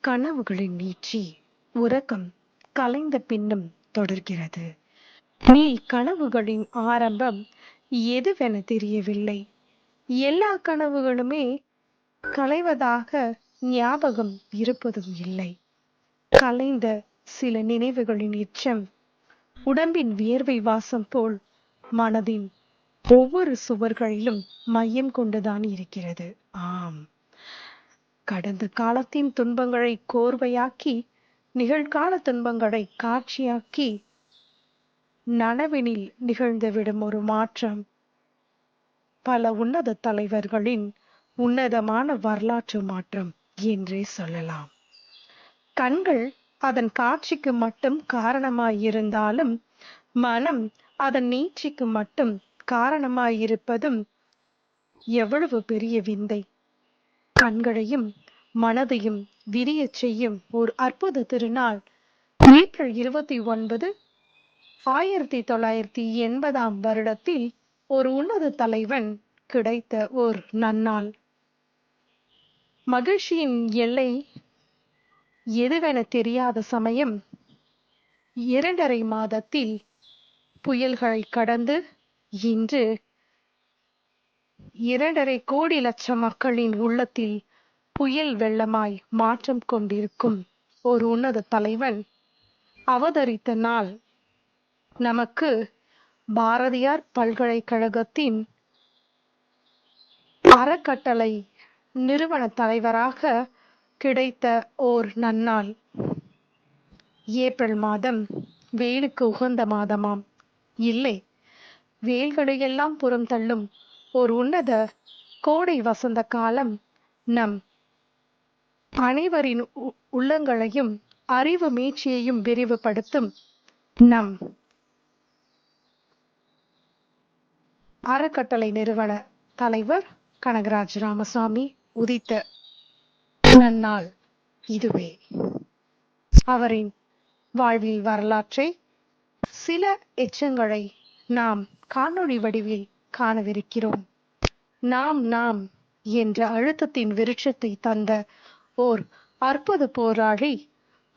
கனவுகளின் நீட்சி உறக்கம் கலைந்த பின்னும் தொடர்கிறது. நீ கனவுகளின் ஆரம்பம் எதுவென தெரியவில்லை. எல்லா கனவுகளுமே கலைவதாக ஞாபகம் இருப்பதும் இல்லை. கலைந்த சில நினைவுகளின் எச்சம் உடம்பின் வியர்வை வாசம் போல் மனதின் ஒவ்வொரு சுவர்களிலும் மையம் கொண்டுதான் இருக்கிறது. ஆம், கடந்த காலத்தின் துன்பங்களை கோர்வையாக்கி நிகழ்கால துன்பங்களை காட்சியாக்கி நனவினில் நிகழ்ந்துவிடும் ஒரு மாற்றம் பல உன்னத தலைவர்களின் உன்னதமான வரலாற்று மாற்றம் என்றே சொல்லலாம். கண்கள் அதன் காட்சிக்கு மட்டும் காரணமாயிருந்தாலும் மனம் அதன் நீட்சிக்கு மட்டும் காரணமாயிருப்பதும் எவ்வளவு பெரிய விந்தை! கண்களையும் மனதையும் விரியச் செய்யும் ஒரு அற்புத திருநாள் ஏப்ரல் 29, 1980 வருடத்தில் ஒரு உன்னத தலைவன் கிடைத்த ஓர் நன்னாள். மகிழ்ச்சியின் எல்லை எதுவென தெரியாத சமயம் 2.5 மாதத்தில் புயல்களை கடந்து இன்று 2.5 கோடி லட்சம் மக்களின் உள்ளத்தில் புயல் வெள்ளமாய் மாற்றம் கொண்டிருக்கும் ஒரு உன்னத தலைவன் அவதரித்த நாள் நமக்கு பாரதியார் பல்கலைக்கழகத்தின் அறக்கட்டளை நிறுவன தலைவராக கிடைத்த ஓர் நன்னாள். ஏப்ரல் மாதம் வெயிலுக்கு உகந்த மாதமாம். இல்லை, வெயில்களையெல்லாம் புறம் தள்ளும் ஒரு உன்னத கோடை வசந்த காலம் நம் அனைவரின் உள்ளங்களையும் அறிவு மீட்சியையும் விரிவுபடுத்தும் நம் அறக்கட்டளை நிறுவன தலைவர் கனகராஜ் ராமசாமி உதித்த நன்னாள் இதுவே. அவரின் வாழ்வில் வரலாற்றை சில எச்சங்களை நாம் காணொளி வடிவில் காணவிருக்கிறோம். நாம் என்ற அழுத்தத்தின் விருட்சத்தை தந்த ஓர் அற்புத போராளி.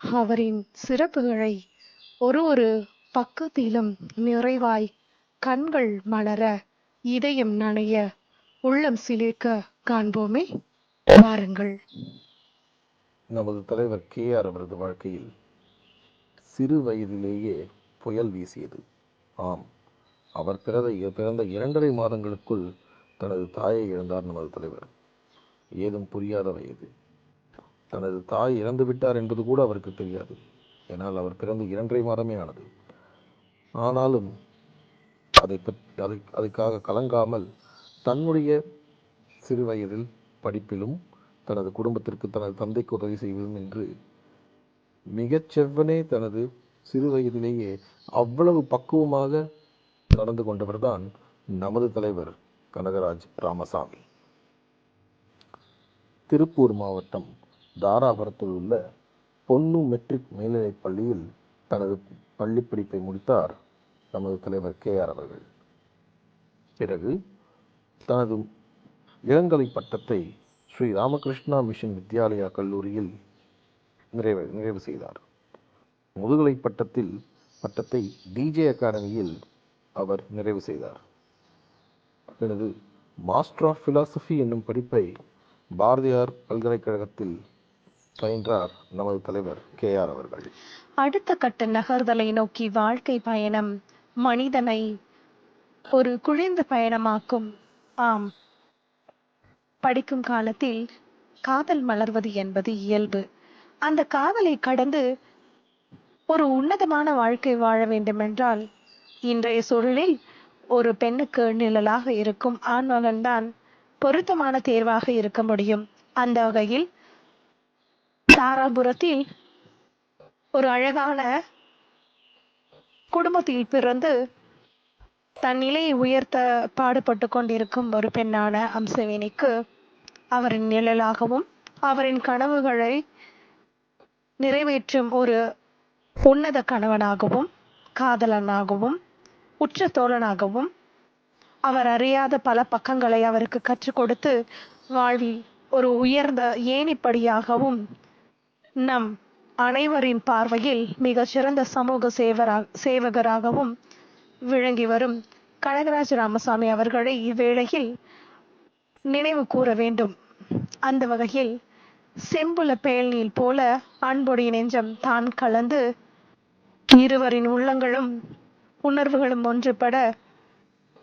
அவரின் சிறப்புகளை ஒரு பக்கத்திலும் நிறைவாய் கண்கள் மலர இதயம் நனைய உள்ளம் சிலிர்க்க காண்போமே, வாருங்கள். நமது தலைவர் KR அவரது வாழ்க்கையில் சிறு வயதிலேயே புயல் வீசியது. ஆம், அவர் பிறந்த 2.5 மாதங்களுக்குள் தனது தாயை இழந்தார் நமது தலைவர். ஏதும் புரியாத வயது. தனது தாய் இறந்து விட்டார் என்பது கூட அவருக்கு தெரியாது. ஏனால் அவர் பிறந்து 2.5 மாதமே ஆனது. ஆனாலும் அதுக்காக கலங்காமல் தன்னுடைய சிறு வயதில் படிப்பிலும் தனது குடும்பத்திற்கு தனது தந்தைக்கு உதவி செய்வதும் என்று மிகச் செவ்வனே தனது சிறு வயதிலேயே அவ்வளவு பக்குவமாக நடந்து கொண்டவர்தான் நமது தலைவர் கனகராஜ் ராமசாமி. திருப்பூர் மாவட்டம் தாராபுரத்தில் உள்ள பொன்னு மெட்ரிக் மேல்நிலைப் பள்ளியில் தனது பள்ளிப்படிப்பை முடித்தார் நமது தலைவர் KR அவர்கள். பிறகு தனது இளங்கலை பட்டத்தை ஸ்ரீ ராமகிருஷ்ணா மிஷன் வித்யாலயா கல்லூரியில் நிறைவு செய்தார். முதுகலை பட்டத்தை DJ அகாடமியில் அவர் நிறைவு செய்தார். பிறகு மாஸ்டர் ஆஃப் பிலாசபி என்னும் படிப்பை பாரதியார் பல்கலைக்கழகத்தில் பயின்றார் நமது தலைவர் KR அவர்கள். அடுத்த கட்ட நகர்தலை நோக்கி வாழ்க்கை பயணம் மனிதனை ஒரு குழிந்த பயணமாக்கும். ஆம், படிக்கும் காலத்தில் காதல் மலர்வது என்பது இயல்பு. அந்த காதலை கடந்து ஒரு உன்னதமான வாழ்க்கை வாழ வேண்டுமென்றால் இன்றைய சூழலில் ஒரு பெண்ணுக்கு நிழலாக இருக்கும் ஆண்மகன்தான் பொருத்தமான தேர்வாக இருக்க முடியும். அந்த வகையில் தாராபுரத்தில் ஒரு அழகான குடும்பத்தில் பிறந்து தன் நிலையை உயர்த்த பாடுபட்டு கொண்டிருக்கும் ஒரு பெண்ணான அம்சவேணிக்கு அவரின் நிழலாகவும் அவரின் கனவுகளை நிறைவேற்றும் ஒரு உன்னத கணவனாகவும் காதலனாகவும் உற்ற தோழனாகவும் அவர் அறியாத பல பக்கங்களை அவருக்கு கற்றுக் கொடுத்து வாழ்வில் ஒரு உயர்ந்த ஏணிப்படியாகவும் நம் அனைவரின் பார்வையில் மிகச் சிறந்த சமூக சேவகராகவும் விளங்கி வரும் கனகராஜ் ராமசாமி அவர்களை இவ்வேளையில் நினைவு கூற வேண்டும். அந்த வகையில் செம்புல பேழ்நீல் போல அன்புடைய நெஞ்சம் தான் கலந்து இருவரின் உள்ளங்களும் உணர்வுகளும் ஒன்றுபட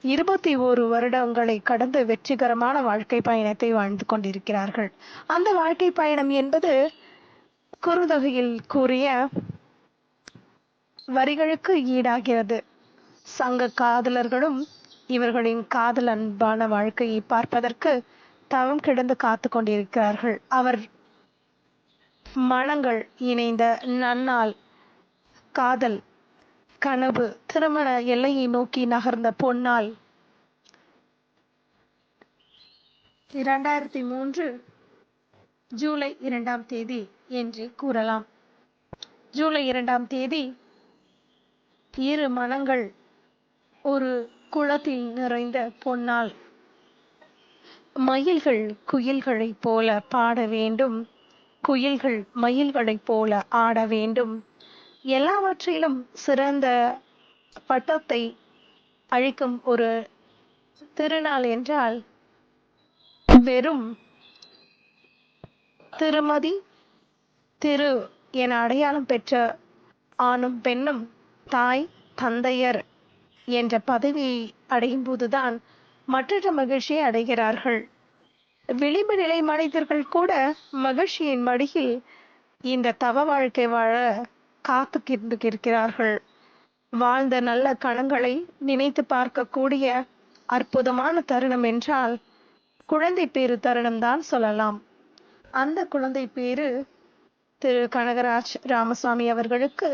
21 வருடங்களை கடந்து வெற்றிகரமான வாழ்க்கை பயணத்தை வாழ்ந்து கொண்டிருக்கிறார்கள். அந்த வாழ்க்கை பயணம் என்பது குறுந்தொகையில் கூறிய வரிகளுக்கு ஈடாகிறது. சங்க காதலர்களும் இவர்களின் காதல் அன்பான வாழ்க்கையை பார்ப்பதற்கு தவம் கிடந்து காத்து கொண்டிருக்கிறார்கள். அவர் மனங்கள் இணைந்த நன்னாள், காதல் கனவு, திருமண எல்லையை நோக்கி நகர்ந்த பொன்னாள் 2003 ஜூலை 2ஆம் தேதி என்று கூறலாம். ஜூலை 2ஆம் தேதி இரு மனங்கள் ஒரு குளத்தில் நிறைந்த பொன்னாள். மயில்கள் குயில்களைப் போல பாட வேண்டும், குயில்கள் மயில்களைப் போல ஆட வேண்டும். எல்லாவற்றிலும் சிறந்த பட்டத்தை அளிக்கும் ஒரு திருநாள் என்றால் வெறும் திருமதி, திரு என அடையாளம் பெற்ற ஆணும் பெண்ணும் தாய் தந்தையர் என்ற பதவியை அடையும் போதுதான் மற்றற்ற மகிழ்ச்சியை அடைகிறார்கள். விளிம்பு நிலை மனிதர்கள் கூட மகிழ்ச்சியின் மடியில் இந்த தவ வாழ்க்கை வாழ காத்துக்கிருக்கிறார்கள். வாழ்ந்த நல்ல கணங்களை நினைத்து பார்க்கக்கூடிய அற்புதமான தருணம் என்றால் குழந்தை பேறு தருணம் தான் சொல்லலாம். அந்த குழந்தை பேறு திரு கனகராஜ் ராமசாமி அவர்களுக்கு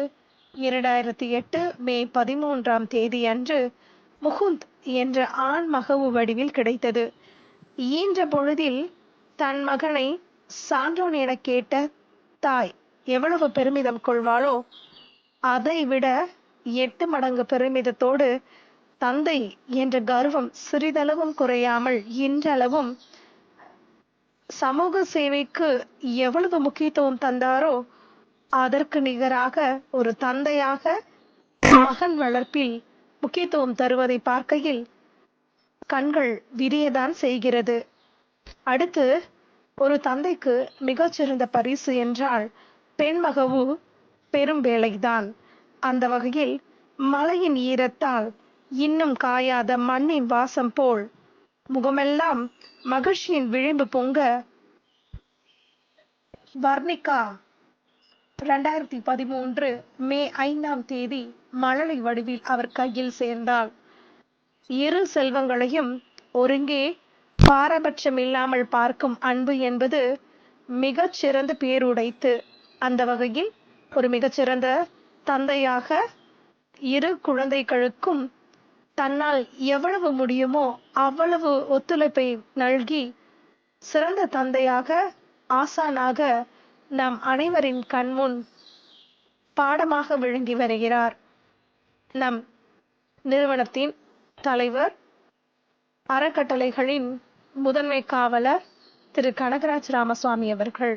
2008 மே 13ஆம் தேதி அன்று முகுந்த் என்ற ஆண் மகவு வடிவில் கிடைத்தது. ஈன்ற பொழுதில் தன் மகனை சான்றோன் என கேட்ட தாய் எவ்வளவு பெருமிதம் கொள்வாளோ அதை விட 8 மடங்கு பெருமிதத்தோடு தந்தை என்ற கர்வம் சிறிதளவும் குறையாமல் இன்றளவும் சமூக சேவைக்கு எவ்வளவு முக்கியத்துவம் தந்தாரோ அதற்கு நிகராக ஒரு தந்தையாக மகன் வளர்ப்பில் முக்கியத்துவம் தருவதை பார்க்கையில் கண்கள் விரியதான் செய்கிறது. அடுத்து ஒரு தந்தைக்கு மிகச்சிறந்த பரிசு என்றால் பெண்மகவு பெரும் வேலைதான். அந்த வகையில் மழையின் ஈரத்தால் இன்னும் காயாத மண்ணின் வாசம் போல் முகமெல்லாம் மகிழ்ச்சியின் விளிம்பு பொங்க வர்ணிகா 2013 மே 5ஆம் தேதி மழலை வடிவில் அவர் கையில் சேர்ந்தாள். இரு செல்வங்களையும் ஒருங்கே பாரபட்சம் இல்லாமல் பார்க்கும் அன்பு என்பது மிகச்சிறந்த பேருடைத்து. அந்த வகையில் ஒரு மிகச்சிறந்த தந்தையாக இரு குழந்தைகளுக்கும் தன்னால் எவ்வளவு முடியுமோ அவ்வளவு ஒத்துழைப்பை நல்கி சிறந்த தந்தையாக ஆசானாக நம் அனைவரின் கண்முன் பாடமாக விளங்கி வருகிறார் நம் நிறுவனத்தின் தலைவர், அறக்கட்டளைகளின் முதன்மை காவலர் திரு கனகராஜ் ராமசாமி அவர்கள்.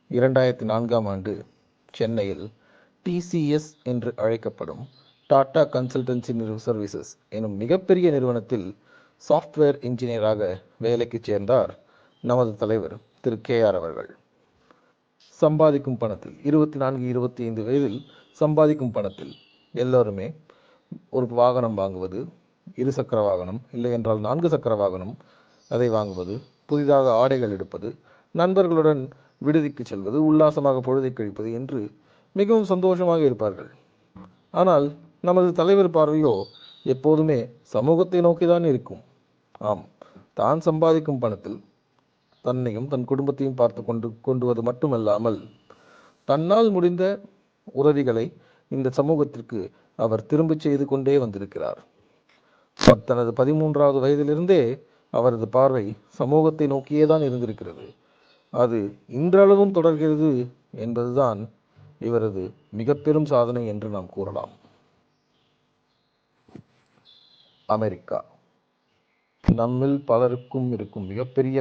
2004ஆம் ஆண்டு சென்னையில் TCS என்று அழைக்கப்படும் டாடா கன்சல்டன்சி சர்வீசஸ் எனும் மிகப்பெரிய நிறுவனத்தில் சாஃப்ட்வேர் இன்ஜினியராக வேலைக்கு சேர்ந்தார் நமது தலைவர் திரு KR அவர்கள். சம்பாதிக்கும் பணத்தில் 24-25 வயதில் சம்பாதிக்கும் பணத்தில் எல்லோருமே ஒரு வாகனம் வாங்குவது, 2 சக்கர வாகனம் இல்லை என்றால் 4 சக்கர வாகனம் அதை வாங்குவது, புதிதாக ஆடைகள் எடுப்பது, நண்பர்களுடன் விடுதிக்கு செல்வது, உல்லாசமாக பொழுதை கழிப்பது என்று மிகவும் சந்தோஷமாக இருப்பார்கள். ஆனால் நமது தலைவர் பார்வையோ எப்போதுமே சமூகத்தை நோக்கிதான் இருக்கும். ஆம், தான் சம்பாதிக்கும் பணத்தில் தன்னையும் தன் குடும்பத்தையும் பார்த்து கொண்டுவது மட்டுமல்லாமல் தன்னால் முடிந்த உதவிகளை இந்த சமூகத்திற்கு அவர் திரும்ப செய்து கொண்டே வந்திருக்கிறார். தனது 13வது வயதிலிருந்தே அவரது பார்வை சமூகத்தை நோக்கியே தான் இருந்திருக்கிறது. அது இன்றளவும் தொடர்கிறது என்பதுதான் இவரது மிக பெரும் சாதனை என்று நாம் கூறலாம். அமெரிக்கா நம்மில் பலருக்கும் இருக்கும் மிகப்பெரிய